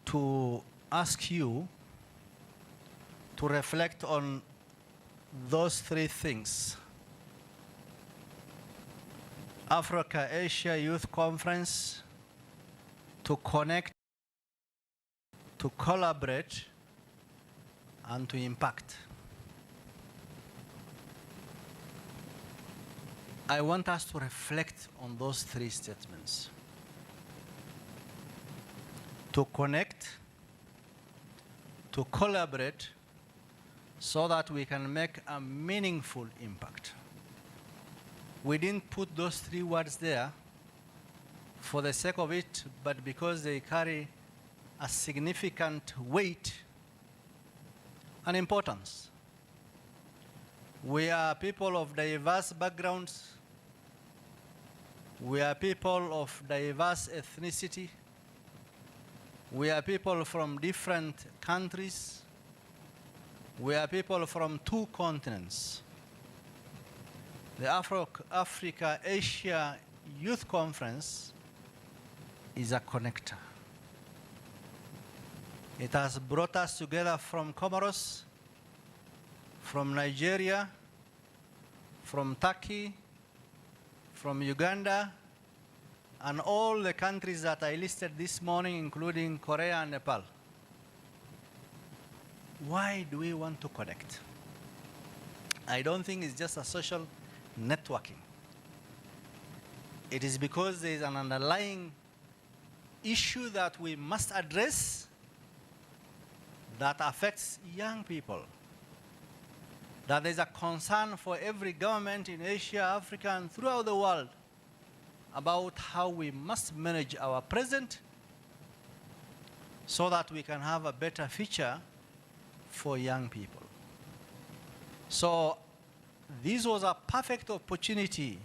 to ask you to reflect on those three things: Africa-Asia Youth Conference, to connect, to collaborate, and to impact. I want us to reflect on those three statements: to connect, to collaborate, so that we can make a meaningful impact. We didn't put those three words there for the sake of it, but because they carry a significant weight and importance. We are people of diverse backgrounds. We are people of diverse ethnicity. We are people from different countries. We are people from two continents. The Africa-Asia Youth Conference is a connector. It has brought us together from Comoros, from Nigeria, from Turkey, from Uganda, and all the countries that I listed this morning, including Korea and Nepal. Why do we want to connect? I don't think it's just a social networking. It is because there is an underlying issue that we must address that affects young people. That there's a concern for every government in Asia, Africa, and throughout the world about how we must manage our present so that we can have a better future for young people. So this was a perfect opportunity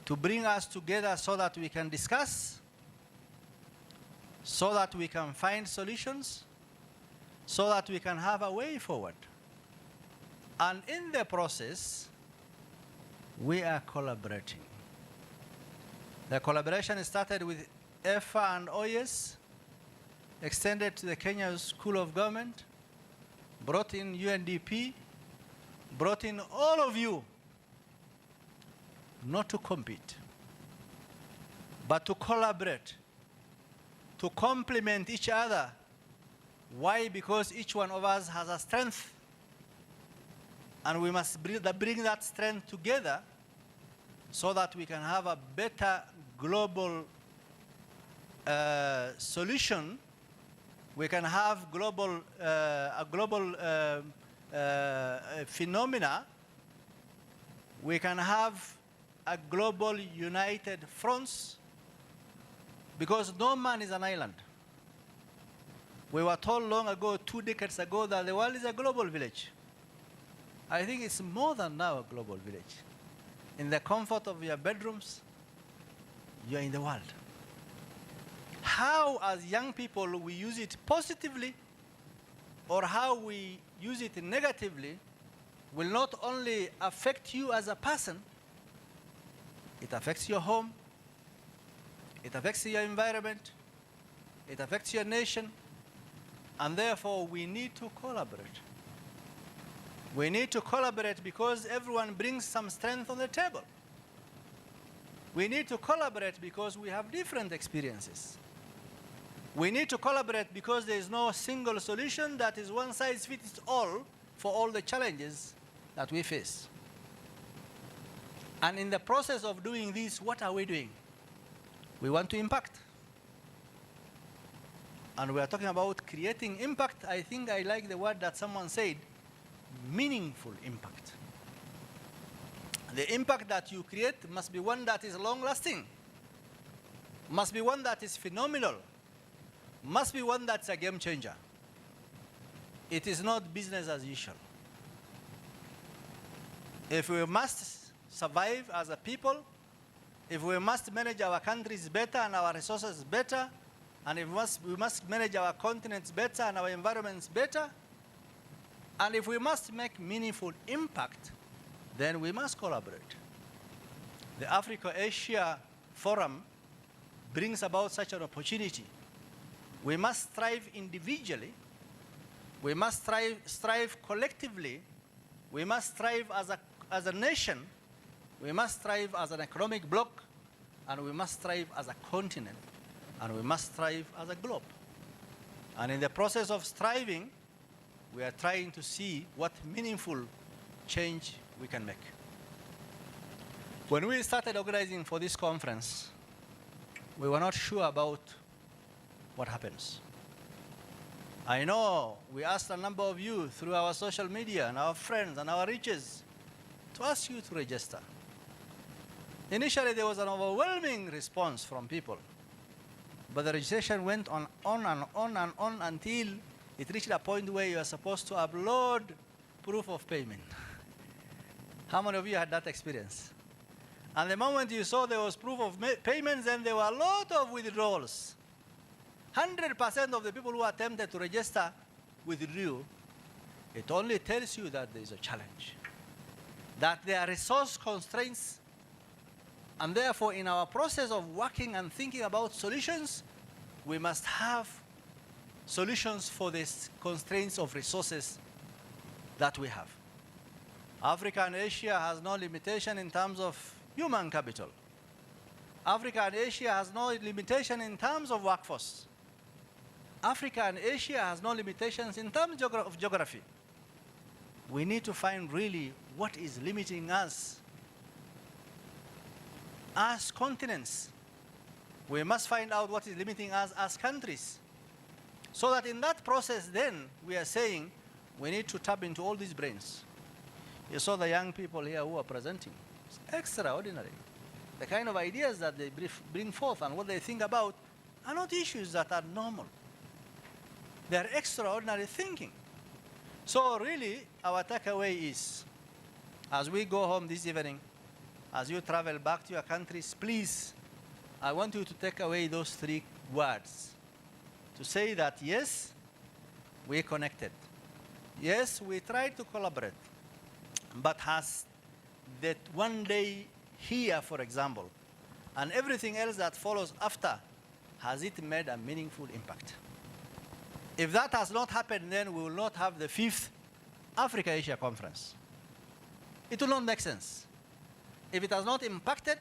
to bring us together so that we can discuss, so that we can find solutions, so that we can have a way forward. And in the process, we are collaborating. The collaboration started with EFA and OIS, extended to the Kenya School of Government, brought in UNDP, brought in all of you, not to compete, but to collaborate, to complement each other. Why? Because each one of us has a strength, and we must bring that strength together so that we can have a better global solution. We can have a global phenomena. We can have a global united front, because no man is an island. We were told long ago, 2 decades ago, that the world is a global village. I think it's more than now a global village. In the comfort of your bedrooms, you're in the world. How, as young people, we use it positively or how we use it negatively will not only affect you as a person, it affects your home, it affects your environment, it affects your nation, and therefore we need to collaborate. We need to collaborate because everyone brings some strength on the table. We need to collaborate because we have different experiences. We need to collaborate because there is no single solution that is one size fits all for all the challenges that we face. And in the process of doing this, what are we doing? We want to impact. And we are talking about creating impact. I think I like the word that someone said, meaningful impact. The impact that you create must be one that is long-lasting, must be one that is phenomenal, must be one that's a game changer. It is not business as usual. If we must survive as a people, if we must manage our countries better and our resources better, and if we must manage our continents better and our environments better, and if we must make meaningful impact, then we must collaborate. The Africa-Asia Forum brings about such an opportunity We must strive individually. We must strive collectively. We must strive as a nation. We must strive as an economic bloc. And we must strive as a continent. And we must strive as a globe. And in the process of striving, we are trying to see what meaningful change we can make. When we started organizing for this conference, we were not sure about what happens. I know we asked a number of you through our social media and our friends and our reaches to ask you to register. Initially, there was an overwhelming response from people. But the registration went on and on and on until it reached a point where you are supposed to upload proof of payment. How many of you had that experience? And the moment you saw there was proof of payment, then there were a lot of withdrawals. 100% of the people who attempted to register withdrew. It only tells you that there is a challenge, that there are resource constraints, and therefore in our process of working and thinking about solutions, we must have solutions for these constraints of resources that we have. Africa and Asia has no limitation in terms of human capital. Africa and Asia has no limitation in terms of workforce. Africa and Asia has no limitations in terms of geography. We need to find really what is limiting us as continents. We must find out what is limiting us as countries. So that in that process then, we are saying we need to tap into all these brains. You saw the young people here who are presenting. It's extraordinary. The kind of ideas that they bring forth and what they think about are not issues that are normal. They are extraordinary thinking. So really, our takeaway is, as we go home this evening, as you travel back to your countries, please, I want you to take away those 3 words. To say that, yes, we connected. Yes, we tried to collaborate. But has that one day here, for example, and everything else that follows after, has it made a meaningful impact? If that has not happened, then we will not have the 5th Africa-Asia Conference. It will not make sense. If it has not impacted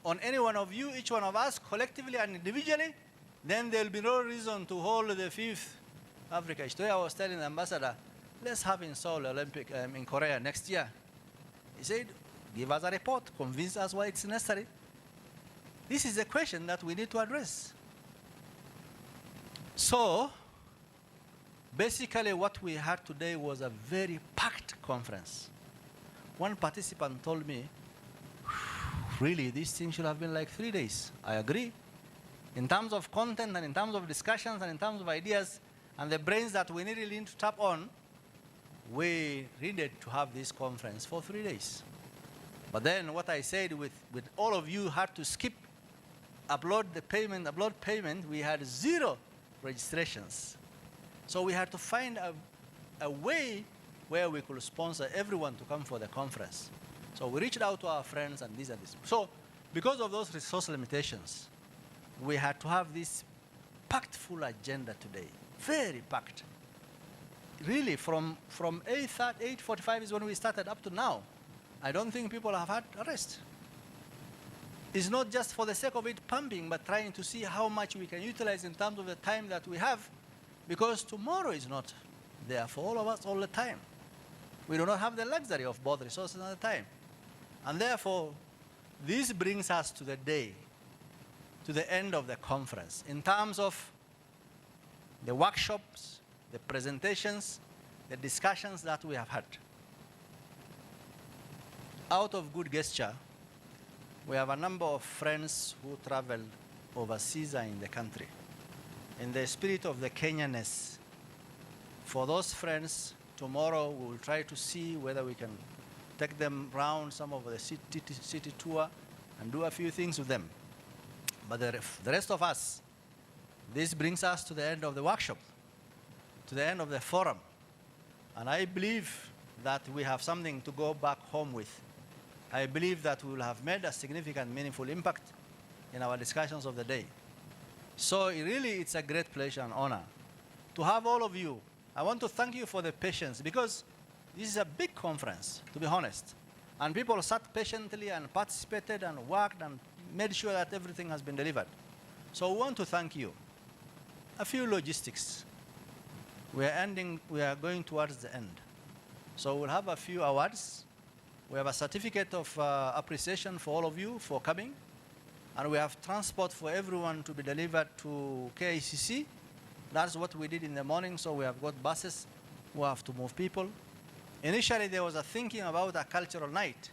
on any one of you, each one of us, collectively and individually, then there will be no reason to hold the 5th Africa. Today I was telling the ambassador, let's have in Seoul Olympic in Korea next year. He said, give us a report, convince us why it's necessary. This is a question that we need to address. So, basically what we had today was a very packed conference. One participant told me, really, this thing should have been like 3 days. I agree. In terms of content and in terms of discussions and in terms of ideas and the brains that we really need to tap on, we needed to have this conference for 3 days. But then what I said with all of you had to skip, upload payment, we had 0 registrations. So we had to find a way where we could sponsor everyone to come for the conference. So we reached out to our friends and this and this. So because of those resource limitations, we had to have this packed full agenda today, very packed. Really, from 8:45 is when we started up to now. I don't think people have had a rest. It's not just for the sake of it pumping, but trying to see how much we can utilize in terms of the time that we have, because tomorrow is not there for all of us all the time. We do not have the luxury of both resources and the time. And therefore, this brings us to the day, to the end of the conference, in terms of the workshops, the presentations, the discussions that we have had. Out of good gesture, we have a number of friends who traveled overseas and in the country. In the spirit of the Kenyanness, for those friends, tomorrow we will try to see whether we can take them around some of the city tour and do a few things with them. But the rest of us, this brings us to the end of the workshop, to the end of the forum. And I believe that we have something to go back home with. I believe that we will have made a significant, meaningful impact in our discussions of the day. So really, it's a great pleasure and honor to have all of you. I want to thank you for the patience because this is a big conference, to be honest. And people sat patiently and participated and worked and made sure that everything has been delivered. So we want to thank you. A few logistics. We are going towards the end. So we'll have a few awards. We have a certificate of appreciation for all of you for coming. And we have transport for everyone to be delivered to KICC. That's what we did in the morning, so we have got buses who have to move people. Initially, there was a thinking about a cultural night,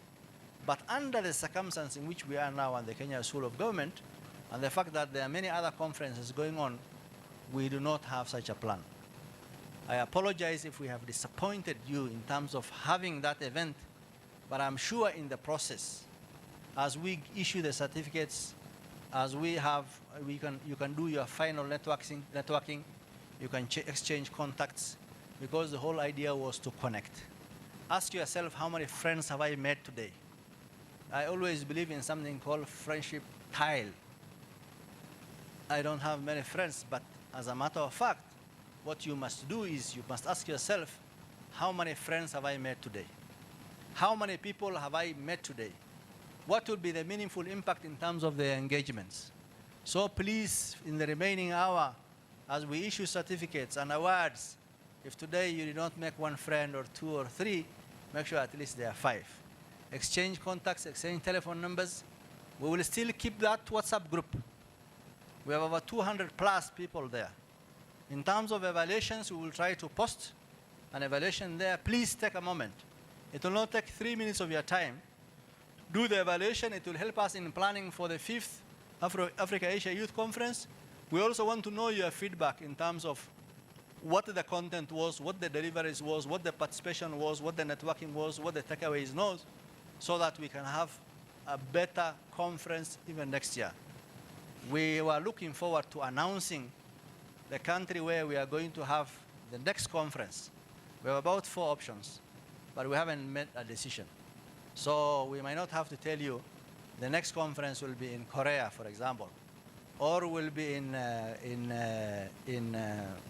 but under the circumstance in which we are now at the Kenya School of Government, and the fact that there are many other conferences going on, we do not have such a plan. I apologize if we have disappointed you in terms of having that event, but I'm sure in the process, as we issue the certificates, as you can do your final networking, you can exchange contacts, because the whole idea was to connect. Ask yourself, how many friends have I met today? I always believe in something called friendship tile. I don't have many friends, but as a matter of fact, what you must do is you must ask yourself, how many friends have I met today? How many people have I met today? What would be the meaningful impact in terms of the engagements? So please, in the remaining hour, as we issue certificates and awards, if today you did not make one friend or two or three, make sure at least there are 5. Exchange contacts, exchange telephone numbers. We will still keep that WhatsApp group. We have over 200 plus people there. In terms of evaluations, we will try to post an evaluation there. Please take a moment. It will not take 3 minutes of your time. Do the evaluation. It will help us in planning for the 5th Africa-Asia Youth Conference. We also want to know your feedback in terms of what the content was, what the deliveries was, what the participation was, what the networking was, what the takeaways was, so that we can have a better conference even next year. We were looking forward to announcing the country where we are going to have the next conference. We have about 4 options, but we haven't made a decision. So we might not have to tell you the next conference will be in Korea, for example, or will be in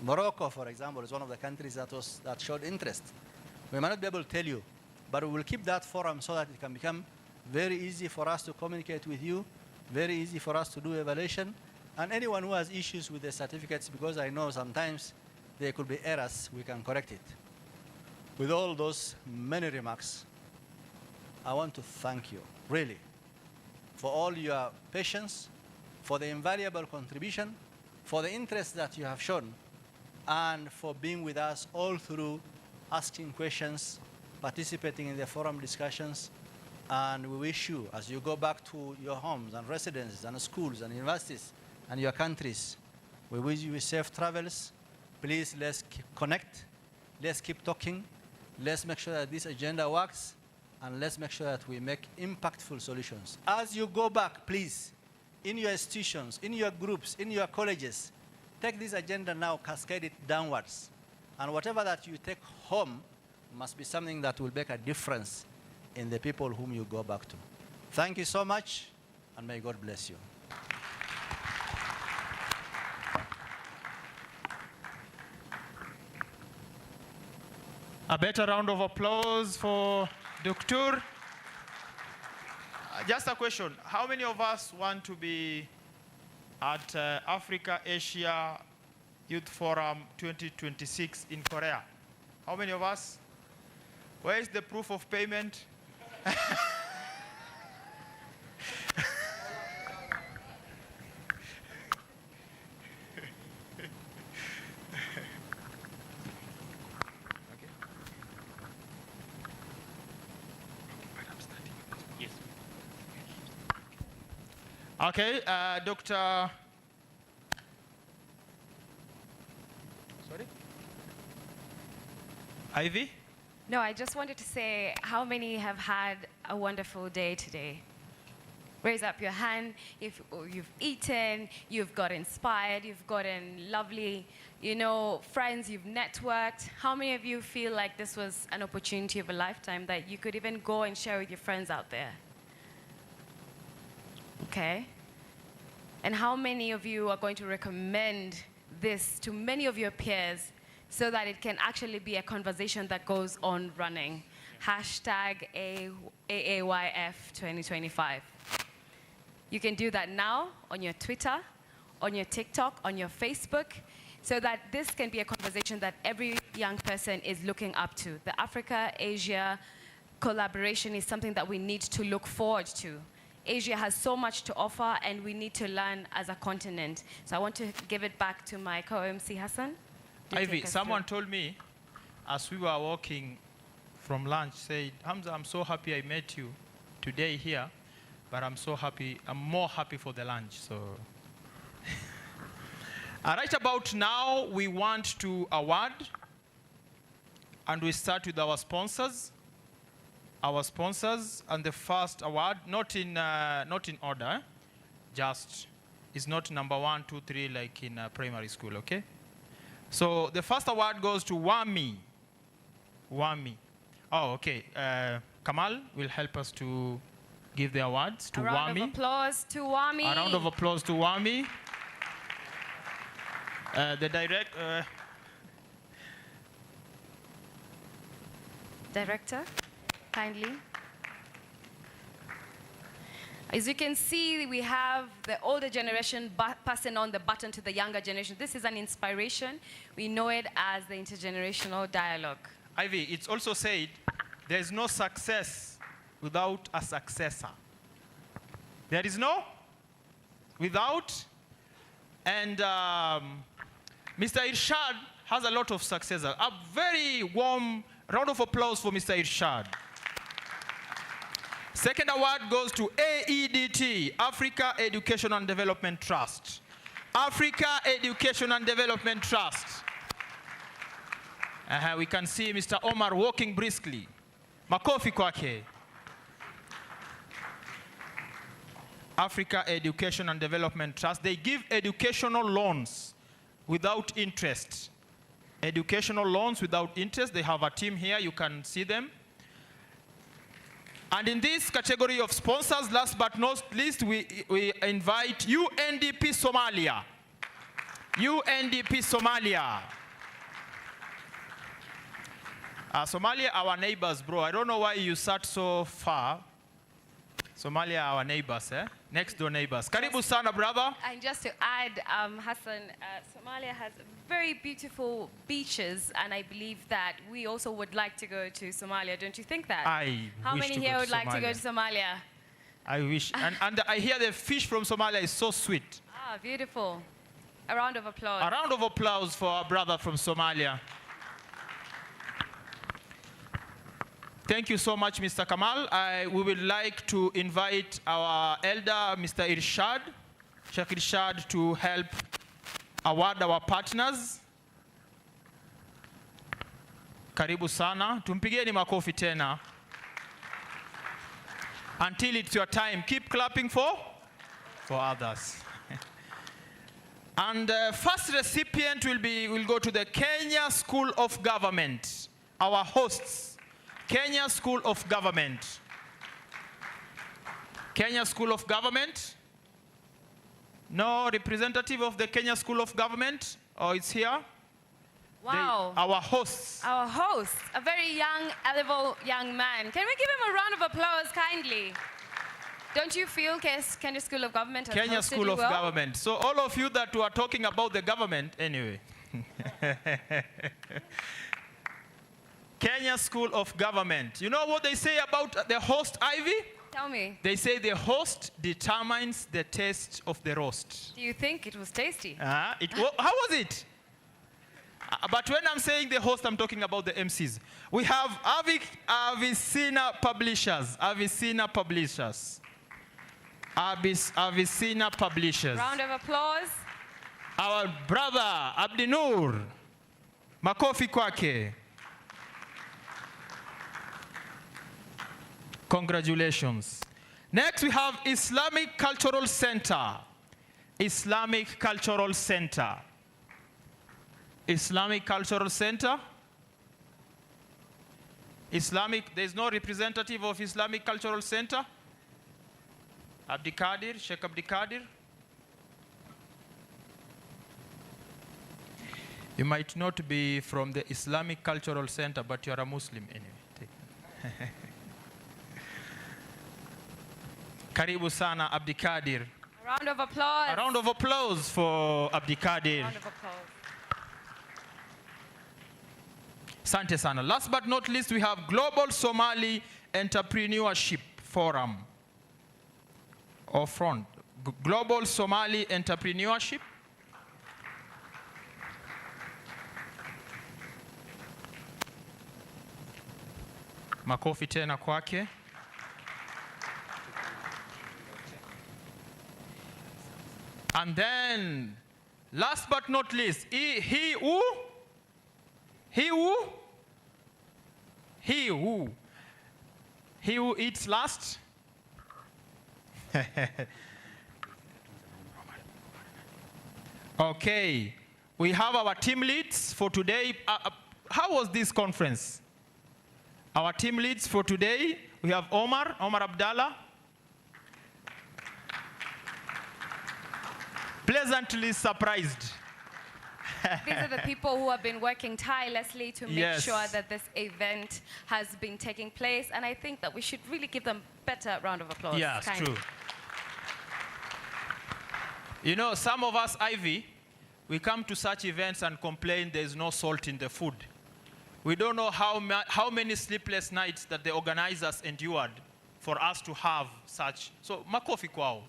Morocco, for example, is one of the countries that showed interest. We might not be able to tell you, but we will keep that forum so that it can become very easy for us to communicate with you, very easy for us to do evaluation, and anyone who has issues with the certificates, because I know sometimes there could be errors, we can correct it. With all those many remarks, I want to thank you, really, for all your patience, for the invaluable contribution, for the interest that you have shown, and for being with us all through, asking questions, participating in the forum discussions. And we wish you, as you go back to your homes and residences and schools and universities and your countries, we wish you safe travels. Please, let's connect. Let's keep talking. Let's make sure that this agenda works. And let's make sure that we make impactful solutions. As you go back, please, in your institutions, in your groups, in your colleges, take this agenda now, cascade it downwards. And whatever that you take home must be something that will make a difference in the people whom you go back to. Thank you so much, and may God bless you. A better round of applause for Dr. Just a question. How many of us want to be at Africa-Asia Youth Forum 2026 in Korea? How many of us? Where is the proof of payment? Okay, Dr. Sorry? Ivy? No, I just wanted to say, how many have had a wonderful day today? Raise up your hand if you've eaten, you've got inspired, you've gotten lovely, friends, you've networked. How many of you feel like this was an opportunity of a lifetime that you could even go and share with your friends out there? Okay. And how many of you are going to recommend this to many of your peers so that it can actually be a conversation that goes on running? Hashtag AAYF 2025. You can do that now on your Twitter, on your TikTok, on your Facebook, so that this can be a conversation that every young person is looking up to. The Africa-Asia collaboration is something that we need to look forward to. Asia has so much to offer, and we need to learn as a continent. So I want to give it back to my co-MC Hassan. to Ivy, take us someone through. told me as we were walking from lunch, said, Hamza, I'm so happy I met you today here, but I'm more happy for the lunch. So, right about now, we want to award, and we start with our sponsors. Our sponsors, and the first award, not in order, just is not number 1, 2, 3 like in primary school, okay? So the first award goes to Wami. Wami. Oh, okay. Kamal will help us to give the awards to A round Wami. of applause to Wami. A round of applause to Wami. Director, kindly. As you can see, we have the older generation passing on the baton to the younger generation. This is an inspiration. We know it as the intergenerational dialogue. Ivy, it's also said there is no success without a successor. There is no without. And Mr. Irshad has a lot of successors. A very warm round of applause for Mr. Irshad. Second award goes to AEDT, Africa Education and Development Trust. Africa Education and Development Trust. We can see Mr. Omar walking briskly. Makofi kwake. Africa Education and Development Trust. They give educational loans without interest. Educational loans without interest. They have a team here. You can see them. And in this category of sponsors, last but not least, we invite UNDP Somalia. UNDP Somalia. Somalia, our neighbors, bro. I don't know why you sat so far. Somalia, our neighbors, eh? Next door neighbors. Karibu sana, brother. And just to add, Hassan, Somalia has very beautiful beaches, and I believe that we also would like to go to Somalia. Don't you think that? How wish many to here go would to like to go Somalia. to Somalia? I wish. And I hear the fish from Somalia is so sweet. Ah, beautiful. A round of applause. A round of applause for our brother from Somalia. Thank you so much, Mr. Kamal. We would like to invite our elder, Mr. Irshad, Sheikh Irshad, to help award our partners. Karibu sana. Tumpigeni makofi tena. Until it's your time, keep clapping for others. And first recipient will go to the Kenya School of Government, our hosts. Kenya School of Government. Kenya School of Government. No representative of the Kenya School of Government? Oh, it's here? Wow. Our hosts. Our host, a very young, eligible young man. Can we give him a round of applause, kindly? Don't you feel Kenya School of Government has Kenya hosted School you of well? Government. So all of you that were talking about the government, anyway. Kenya School of Government. You know what they say about the host, Ivy? Tell me, They say the host determines the taste of the roast. do you think it was tasty? How was it? But when I'm saying the host, I'm talking about the MCs. We have Avicenna Publishers. Avicenna Publishers. Avicenna Publishers. Round of applause. Our brother, Abdinur. Makofi kwake. Congratulations. Next, we have Islamic Cultural Center. Islamic Cultural Center. Islamic Cultural Center. There's no representative of Islamic Cultural Center. Abdikadir, Sheikh Abdikadir. You might not be from the Islamic Cultural Center, but you are a Muslim anyway. Karibu sana Abdikadir. A round of applause. A round of applause for Abdikadir. Round of applause. Asante sana. Last but not least, we have Global Somali Entrepreneurship Forum. Or front. Global Somali Entrepreneurship. Makofi tena kwake. And then, last but not least, he who eats last. Okay, we have our team leads for today. How was this conference? Our team leads for today, we have Omar Abdallah. Pleasantly surprised. These are the people who have been working tirelessly to make Yes. sure that this event has been taking place. And I think that we should really give them a better round of applause. Yeah, it's Kindly. true. You know, some of us, Ivy, we come to such events and complain there's no salt in the food. We don't know how many sleepless nights that the organizers endured for us to have such. So, makofi kwao.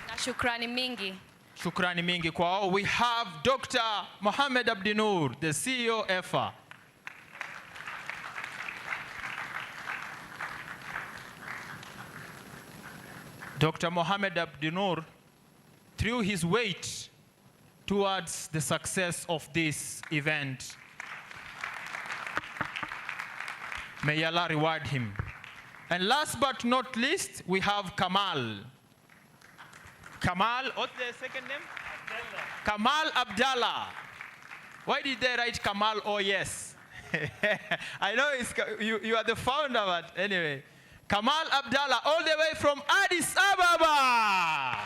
Na shukrani mingi. Shukrani mingi kwao. We have Dr. Mohamed Abdinur, the CEO EFA. Dr. Mohamed Abdinur threw his weight towards the success of this event. May Allah reward him. And last but not least, we have Kamal. Kamal, what's the second name? Abdallah. Kamal Abdallah. Why did they write Kamal? Oh, yes. I know you are the founder, but anyway. Kamal Abdallah, all the way from Addis Ababa.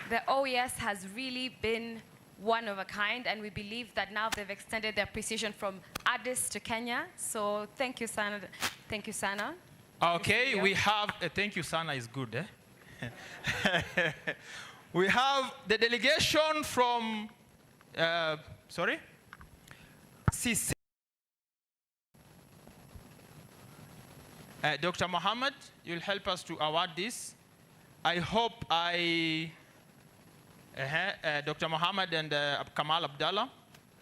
The OES has really been one of a kind, and we believe that now they've extended their precision from Addis to Kenya. So thank you, Sana. Thank you, Sana. Okay, we have, thank you, Sana is good. We have the delegation from, CC. Dr. Mohammed, you'll help us to award this. I hope Dr. Mohammed and Kamal Abdallah,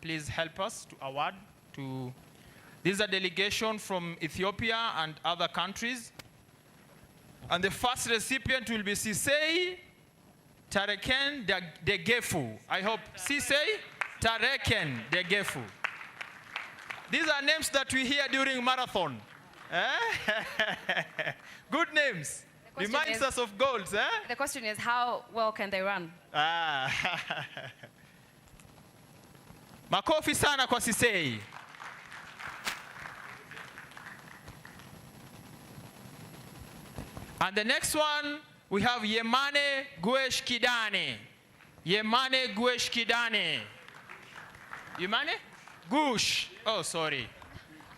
please help us to award to. This is a delegation from Ethiopia and other countries. And the first recipient will be Sisei Tareken Degefu. I hope Sisei Tareken Degefu. These are names that we hear during marathon. Good names. Reminds us of goals. The question is, how well can they run? Makofi sana kwa Sisei. And the next one, we have Yemane Guesh Kidane. Yemane Guesh Kidane. Yemane? Gush. Oh, sorry.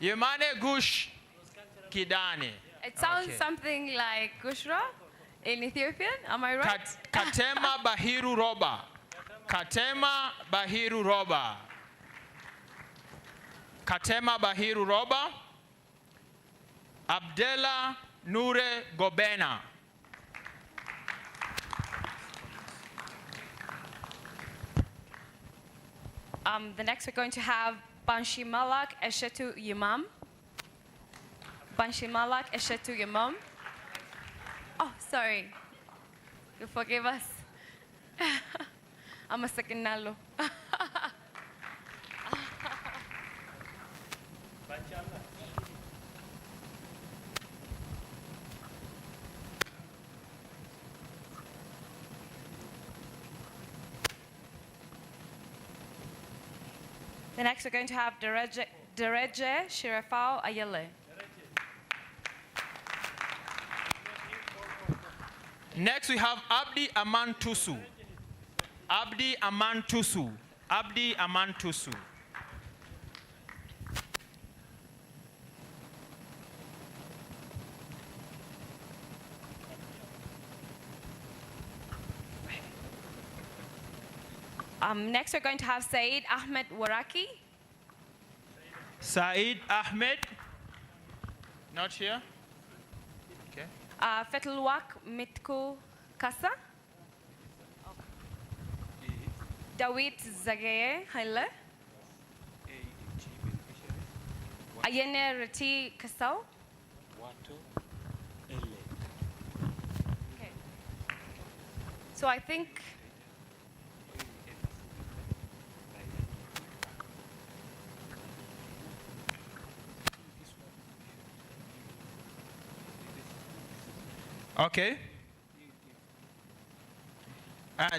Yemane Gush Kidane. It sounds something like Gushra in Ethiopian. Am I right? Katema Bahiru Roba. Katema Bahiru Roba. Katema Bahiru Roba. Abdella Nure Gobena. The next we're going to have Banshi Malak Eshetu Yimam. Banshi Malak Eshetu Yimam. Oh, sorry. You forgive us. I'm a second nalo. The next we're going to have Dereje Shirafao Ayele. Next we have Abdi Aman Tusu. Abdi Aman Tusu. Abdi Aman Tusu. Next, we're going to have Saeed Ahmed Waraki. Saeed Ahmed. Not here. Okay. Fetulwak Mitku Kasa. Dawit Zagaye Haile. Ayene Rati Kasau. Okay. So I think Okay.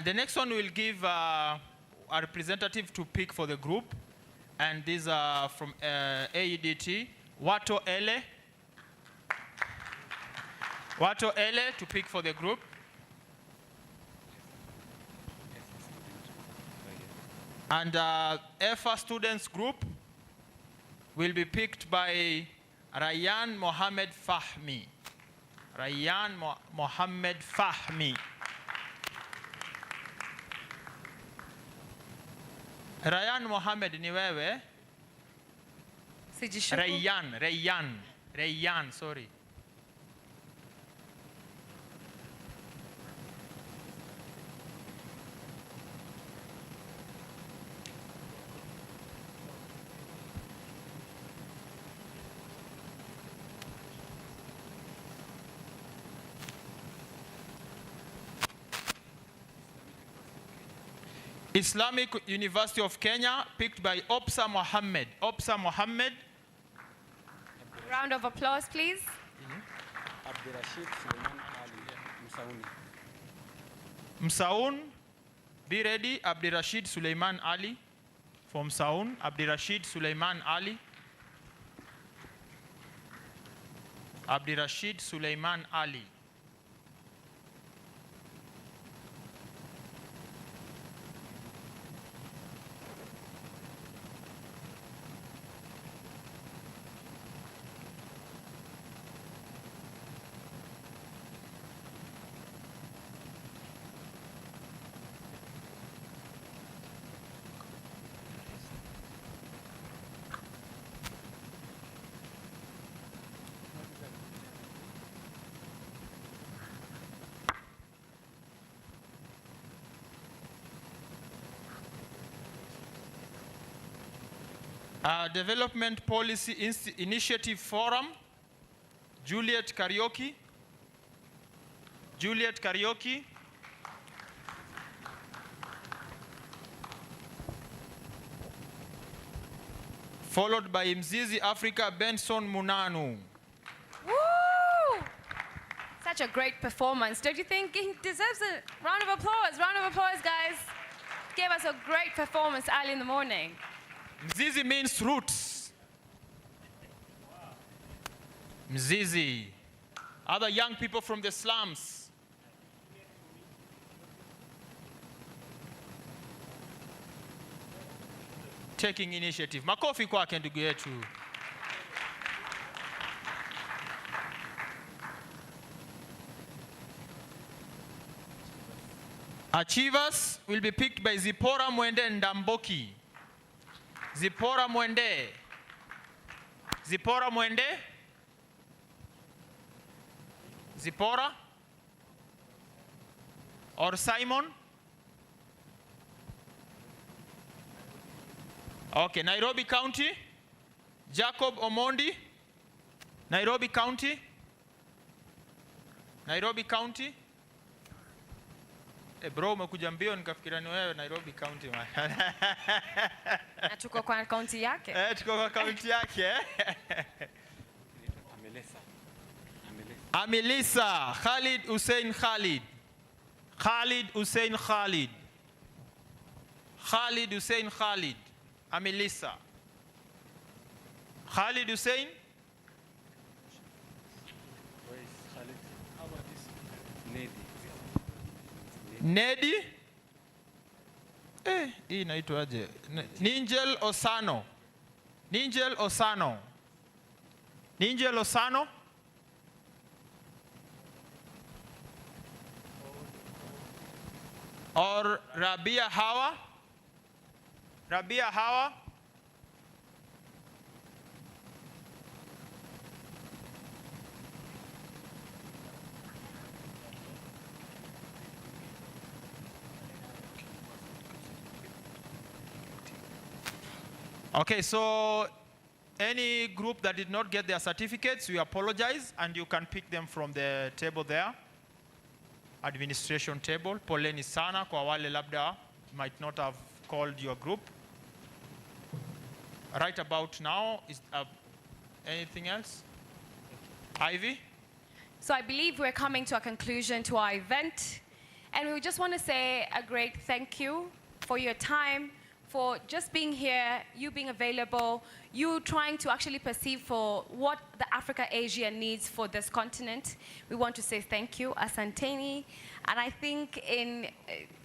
The next one will give a representative to pick for the group. And these are from AEDT. Wato Ele. Wato Ele to pick for the group. And EFA students group will be picked by Rayyan Mohammed Fahmi. Rayyan Mohammed Fahmi. Rayyan Mohammed ni wewe? Sijishuku. Rayyan, sorry. Islamic University of Kenya, picked by Opsa Mohammed. Opsa Mohammed. Round of applause, please. Abdirashid Suleiman Ali, Msauni. Msaun, be ready. Abdirashid Suleiman Ali. From Msaun, Abdirashid Suleiman Ali. Abdirashid Suleiman Ali. Development Policy Initiative Forum, Juliet Karaoke. Juliet Karaoke. Followed by Mzizi Africa Benson Munanu. Woo! Such a great performance. Don't you think he deserves a round of applause? Round of applause, guys. Gave us a great performance early in the morning. Mzizi means roots. Mzizi. Other young people from the slums. Taking initiative. Makofi kwake ndugu yetu. Achievers will be picked by Zipora Mwende Ndamboki. Zipora Mwende. Zipora Mwende. Zipora. Or Simon. Okay, Nairobi County. Jacob Omondi. Nairobi County. Nairobi County. Bro, umekuja mbio nikafikira ni wewe Nairobi County. Na tuko kwa kaunti yake. Tuko kwa kaunti yake. Amilisa. Khalid Hussein Khalid. Khalid Hussein Khalid. Khalid Hussein Khalid. Amilisa. Khalid Hussein. Where is Khalid? How about this? Nedi. Nedi. Hii inaitwaje? Nigel Osano. Nigel Osano. Nigel Osano. Or Rabia Hawa. Rabia Hawa. Okay, so any group that did not get their certificates, we apologize, and you can pick them from the table there, administration table. Poleni sana kwa wale labda might not have called your group. Right about now, is anything else? Ivy? So I believe we're coming to a conclusion to our event. And we just want to say a great thank you for your time, for just being here, you being available, you trying to actually perceive for what the Africa-Asia needs for this continent. We want to say thank you, asanteni. And I think in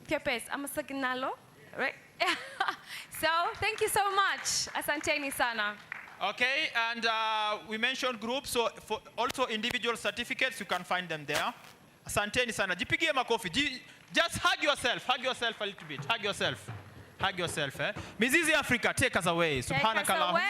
Ethiopia it's amasaginalo, right? So thank you so much, asanteni sana. Okay, and we mentioned groups, so for also individual certificates, you can find them there. Asanteni sana. Jipigie makofi. Just hug yourself a little bit. Hug yourself. Hug yourself. Mizizi Africa, take us away. Take us away.